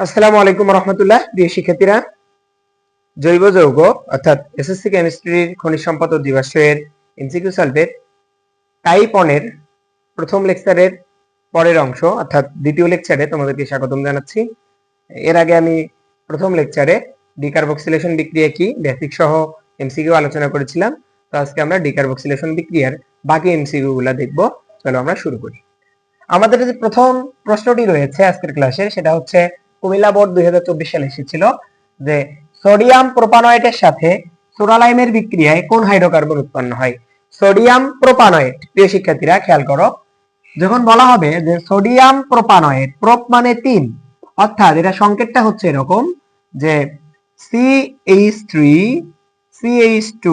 আসসালামু আলাইকুম রহমতুল্লাহ। প্রিয় শিক্ষার্থীরা, জৈব যৌগ অর্থাৎ এসএসসি কেমিস্ট্রির খনিজ সম্পদ ও জীবাশ্মের এমসিকিউ সলভের টাইপ 1 এর প্রথম লেকচারের পরের অংশ অর্থাৎ দ্বিতীয় লেকচারে তোমাদেরকে স্বাগতম জানাচ্ছি। এর আগে আমি প্রথম লেকচারে ডিকার্বক্সিলেশন বিক্রিয়া কি বেসিক সহ এমসিকিউ আলোচনা করেছিলাম। তো আজকে আমরা ডিকার্বক্সিলেশন বিক্রিয়ার বাকি এমসিকিউ গুলা দেখব। চলো আমরা শুরু করি। আমাদের যে প্রথম প্রশ্নটি রয়েছে আজকের ক্লাসে, সেটা হচ্ছে কুমিল্লা বোর্ড 2024 সালে এসেছিল যে সোডিয়াম প্রোপানয়েটের সাথে সোডালাইমের বিক্রিয়ায় কোন হাইড্রোকার্বন উৎপন্ন হয়। সোডিয়াম প্রোপানয়েট, প্রিয় শিক্ষার্থীরা খেয়াল করো, যখন বলা হবে যে সোডিয়াম প্রোপানয়েট, প্রোপ মানে 3, অর্থাৎ এটা সংকেতটা হচ্ছে এরকম যে CH3 CH2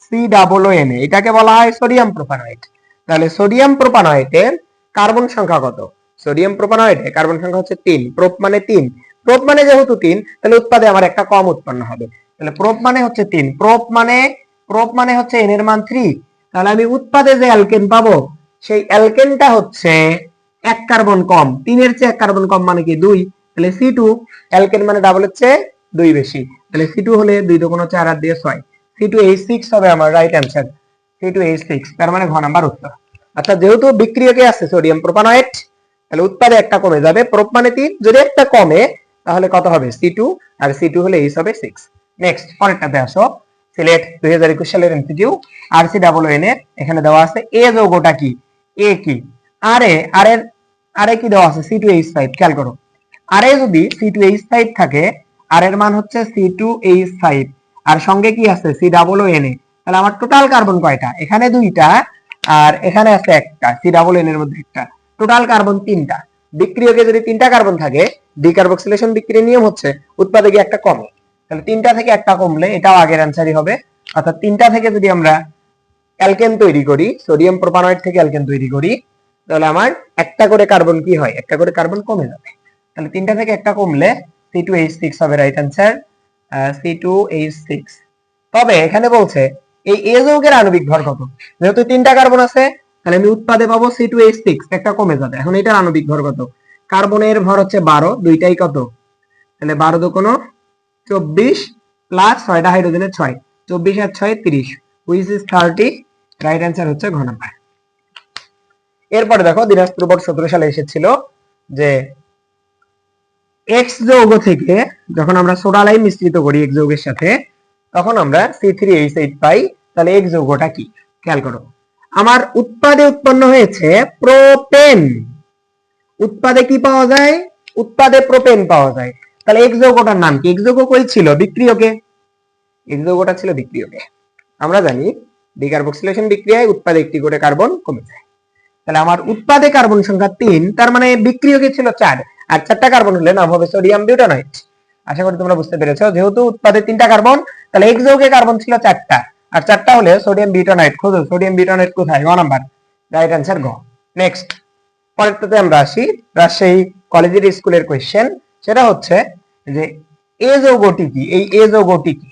COON, এটাকে বলা হয় সোডিয়াম প্রোপানয়েট। তাহলে সোডিয়াম প্রোপানয়েটের কার্বন সংখ্যা কত? সোডিয়াম প্রোপানয়েটে কার্বন সংখ্যা হচ্ছে 3, প্রোপ মানে 3, প্রোপ মানে যেহেতু 3 তাহলে উৎপাদে আমার একটা কম উৎপন্ন হবে। তাহলে প্রোপ মানে হচ্ছে 3, প্রোপ মানে হচ্ছে n এর মান 3, তাহলে আমি উৎপাদে যে অ্যালকেন পাবো সেই অ্যালকেনটা হচ্ছে এক কার্বন কম, 3 এর চেয়ে এক কার্বন কম মানে কি 2, তাহলে C2, অ্যালকেন মানে ডাবলের চেয়ে 2 বেশি, তাহলে C2 হলে 2 দুগুণ 4 আর দিয়ে 6, C2H6 হবে আমার রাইট অ্যানসার, C2H6, তার মানে ঘ নাম্বার উত্তর। আচ্ছা, যেহেতু বিক্রিয়কে আছে সোডিয়াম প্রোপানয়েট, তাহলে উৎপাদে একটা কমে যাবে, প্রোপ মানে 3, যদি একটা কমে তাহলে কত হবে C2, আর C2 হলে H হবে 6। নেক্সট পরেরটাতে আসো, সিলেট 2021 সালের এমসিকিউ RCOON এর এখানে দেওয়া আছে এ যৌগটা কি, এ কি, আরে কি দেওয়া আছে C2H5, খেয়াল করো, আরে যদি C2H5 থাকে, আর এর মান হচ্ছে C2H5 আর সঙ্গে কি আছে COON, তাহলে আমার টোটাল কার্বন কয়টা? এখানে 2টা আর এখানে আছে একটা, COON এর মধ্যে একটা, টোটাল কার্বন 3টা। বিক্রিয়কে যদি 3টা কার্বন থাকে, ডিকার্বক্সিলেশন বিক্রিয়ার নিয়ম হচ্ছে উৎপাদে গিয়ে একটা কমে, তাহলে 3টা থেকে একটা কমলে এটাও আগের অ্যানসারই হবে। অর্থাৎ 3টা থেকে যদি আমরা অ্যালকেন তৈরি করি, সোডিয়াম প্রোপানয়েট থেকে অ্যালকেন তৈরি করি, তাহলে আমার একটা করে কার্বন কি হয়, একটা করে কার্বন কমে যাবে। তাহলে 3টা থেকে একটা কমলে C2H6 হবে রাইট অ্যানসার, C2H6। তবে এখানে বলছে এই এ যৌগের আণবিক ভর কত? যেহেতু 3টা কার্বন আছে, তাহলে আমি উৎপাদে পাবো C2H6, একটা কমে যাবে। এখন এটার আণবিক ভর কত? কার্বনের ভর হচ্ছে 12, দুইটাই কত, তাহলে 12 দুগুণ 24 প্লাস 6টা হাইড্রোজেনের 6, 24 আর 6 30, হুইচ ইজ 30, রাইট অ্যানসার হচ্ছে ঘ নাম্বার। এরপরে দেখো দিনাজপুর বোর্ড 17 সালে এসেছিল যে এক্স যৌগ থেকে যখন আমরা সোডালাইম মিশ্রিত করি এক যৌগের সাথে, তখন আমরা C3H8 পাই। তাহলে এক যৌগটা কি? খেয়াল করো, আমার উৎপাদে উৎপন্ন হয়েছে প্রোপেন। উৎপাদে কি পাওয়া যায়? উৎপাদে প্রোপেন পাওয়া যায়। তাহলে এক যৌগটার নাম কি? এক যৌগ কই ছিল? বিক্রিয়কে। এক যৌগটা ছিল বিক্রিয়কে। আমরা জানি ডিকার্বক্সিলেশন বিক্রিয়ায় উৎপাদে একটি করে কার্বন কমে যায়। তাহলে আমার উৎপাদে কার্বন সংখ্যা 3, তার মানে বিক্রিয়কে ছিল 4, আর 4টা কার্বন হলে নাম হবে সোডিয়াম বিউটানয়েট। আশা করি তোমরা বুঝতে পেরেছো, যেহেতু উৎপাদে 3টা কার্বন, তাহলে এক যৌগে কার্বন ছিল 4টা, আর 4টা হলে সোডিয়াম বিউটানয়েট। খোঁজো সোডিয়াম বিউটানয়েট কোথায়? গ নাম্বার, রাইট অ্যানসার গ। নেক্সট পরেরটাতে আমরা আসি, রাজশাহী কলেজের স্কুলের কোশ্চেন, সেটা হচ্ছে যে এ যৌগটি কি? এই এ যৌগটি কি?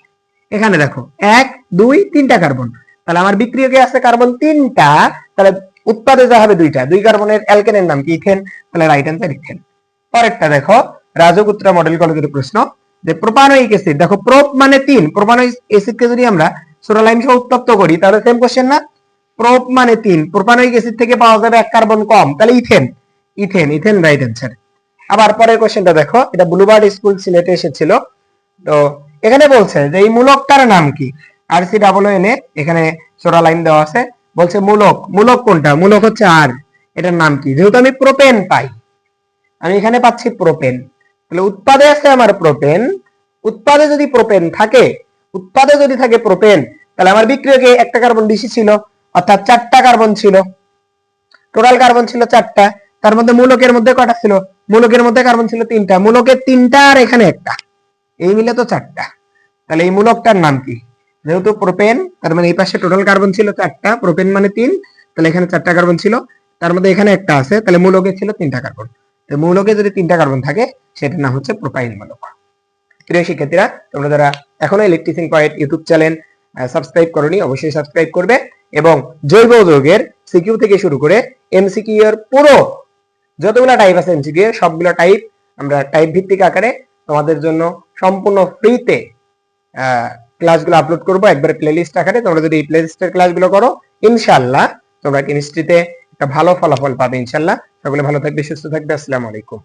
এখানে দেখো 1 2 3টা কার্বন, তাহলে আমার বিক্রিয়কে আছে কার্বন 3টা, তাহলে উৎপাদে যা হবে 2টা, 2 কার্বনের অ্যালকেনের নাম কি? ইথেন, তাহলে রাইট অ্যানসার ইথেন। পরেরটা দেখো রাজগুত্রা মডেল কলেজের প্রশ্ন, যে প্রোপানোয়িক অ্যাসিড, দেখো প্রোপ মানে 3, প্রোপানোয়িক অ্যাসিডকে যদি আমরা সোডালাইম সহ উত্তপ্ত করি তাহলে সেম কোশ্চেন না? প্রোপ মানে 3, প্রোপানোয়িক অ্যাসিড থেকে পাওয়া যাবে এক কার্বন কম, তাহলে ইথেন রাইট অ্যানসার। আবার পরের কোশ্চেনটা দেখো, এটা ব্লুবার্ড স্কুল সিলেটে এসেছিল। তো এখানে বলছে যে এই মূলকটার নাম কি? RCOON, এখানে সোডালাইম দেওয়া আছে, বলছে মূলক কোনটা? মূলক হচ্ছে আর, এটার নাম কি? যেহেতু আমি প্রোপেন পাই, আমি এখানে পাচ্ছি প্রোপেন, তাহলে উৎপাদে আছে আমার প্রোপেন। উৎপাদে যদি থাকে প্রোপেন, তাহলে আমার বিক্রিয়কে একটা কার্বন বেশি ছিল, অর্থাৎ 4টা কার্বন ছিল, টোটাল কার্বন ছিল 4টা। তার মধ্যে মূলকের মধ্যে কয়টা ছিল? মূলকের মধ্যে কার্বন ছিল 3টা, মূলকের 3টা আর এখানে একটা, এই মিলে তো 4টা। তাহলে এই মূলকটার নাম কি? যেহেতু প্রোপেন, তার মানে এই পাশে টোটাল কার্বন ছিল 4টা, প্রোপেন মানে 3, তাহলে এখানে 4টা কার্বন ছিল, তার মধ্যে এখানে একটা আছে, তাহলে মূলকে ছিল 3টা কার্বন। তো মূলকে যদি 3টা কার্বন থাকে সেটার নাম হচ্ছে প্রোপাইল মূলক। প্রিয় শিক্ষার্থীরা, তোমরা যারা এখনো ইলেকট্রিসিন পয়েন্ট ইউটিউব চ্যানেল সাবস্ক্রাইব করোনি, অবশ্যই সাবস্ক্রাইব করবে এবং জৈব যৌগের সিকিউ থেকে শুরু করে এমসিকিউ এর পুরো যতগুলো টাইপ আছে এমসিকিউ এর সবগুলো টাইপ আমরা টাইপ ভিত্তিক আকারে তোমাদের জন্য সম্পূর্ণ ফ্রিতে ক্লাসগুলো আপলোড করবো একবারে প্লেলিস্ট আকারে। তোমরা যদি এই প্লেলিস্টের ক্লাসগুলো করো ইনশাআল্লাহ তোমরা কেমিস্ট্রিতে একটা ভালো ফলাফল পাবে ইনশাআল্লাহ। সকলে ভালো থাকবে, সুস্থ থাকবে। আসসালামু আলাইকুম।